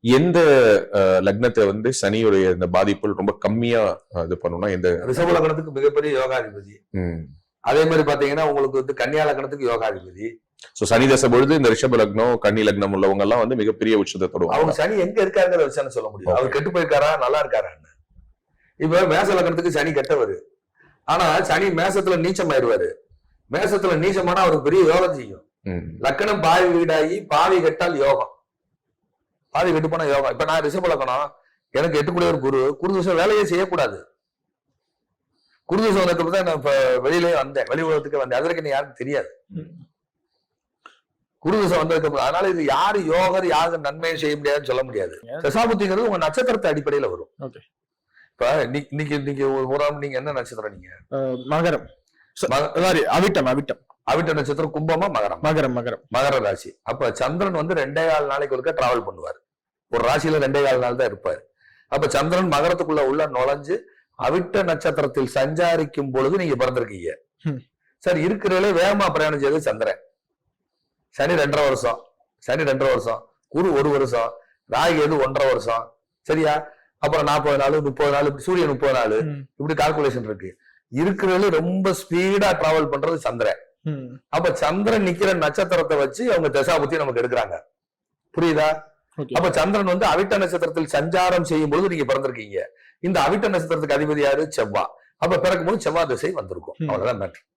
எந்த லக்னத்தை வந்து சனியுடைய இந்த பாதிப்புகள் ரொம்ப கம்மியா இது பண்ணணும்னா எந்த ரிஷப லக்னத்துக்கு மிகப்பெரிய யோகாதிபதி. அதே மாதிரி பாத்தீங்கன்னா உங்களுக்கு வந்து கன்னியா லக்னத்துக்கு யோகாதிபதி. சோ சனி தசை பொழுது இந்த ரிஷப லக்னம் கன்னி லக்னம் உள்ளவங்க எல்லாம் வந்து மிகப்பெரிய உச்சத்தை தொடுவாங்க. அவங்க சனி எங்க இருக்காருங்கிற விஷயம் சொல்ல முடியும். அவர் கெட்டு போயிருக்காரா நல்லா இருக்காரான்னு. இப்ப மேச லக்னத்துக்கு சனி கெட்டவர், ஆனா சனி மேசத்துல நீச்சம் ஆயிடுவாரு. மேசத்துல நீச்சமானா அவருக்கு பெரிய யோகம் செய்யும். லக்கணம் பாவி வீடாகி பாவி கெட்டால் யோகம், பாவி கெட்டு போனா யோகம். இப்ப நான் ரிஷப லக்னம், எனக்கு எட்டுக்கூடிய ஒரு குரு தோஷம் வேலையே செய்யக்கூடாது. குரு தோஷம் வந்ததுக்கு தான் நான் இப்ப வெளியிலேயே வந்தேன், வெளி உலகத்துக்கு வந்தேன். அதற்கு என்ன யாருக்கும் தெரியாது. குரு தோஷம் வந்ததுக்கு அதனால இது யாரு யோகர் யாரு நன்மையை செய்ய முடியாதுன்னு சொல்ல முடியாது. தசாபுத்திங்கிறது உங்க நட்சத்திரத்தை அடிப்படையில வரும். இப்ப இன்னைக்கு நீங்க என்ன நட்சத்திரம்? நீங்க மகரம், அவிட்டம். அவிட்ட நட்சத்திரம் கும்பமா மகரம்? மகரம். மகர ராசி. அப்ப சந்திரன் வந்து 2.25 நாளைக்கு ஒருக்க டிராவல் பண்ணுவார். ஒரு ராசியில 2.25 நாள் தான் இருப்பாரு. அப்ப சந்திரன் மகரத்துக்குள்ள உள்ள நுழைஞ்சு அவிட்ட நட்சத்திரத்தில் சஞ்சாரிக்கும் பொழுது நீங்க பிறந்திருக்கீங்க. சரி, இருக்கிறதுல வேகமா பிரயாணம் செய்தது சந்திரன். சனி 2.5 வருஷம், குரு 1 வருஷம், ராகு எது 1.5 வருஷம். சரியா? அப்புறம் 40 நாள், 30 நாள், சூரியன் 30 நாள், இப்படி கால்குலேஷன் இருக்கு. இருக்கிறதுல ரொம்ப ஸ்பீடா டிராவல் பண்றது சந்திரன். அப்ப சந்திரன் நிக்கிற நட்சத்திரத்தை வச்சு அவங்க தசாபுத்தி நமக்கு எடுக்கிறாங்க. புரியுதா? அப்ப சந்திரன் வந்து அவிட்ட நட்சத்திரத்தில் சஞ்சாரம் செய்யும் பொழுது நீங்க பிறந்திருக்கீங்க. இந்த அவிட்ட நட்சத்திரத்துக்கு அதிபதி யாரு? செவ்வாய். அப்ப பிறக்கும் போது செவ்வாய் திசை வந்திருக்கும். அவ்வளவுதான் மேட்டர்.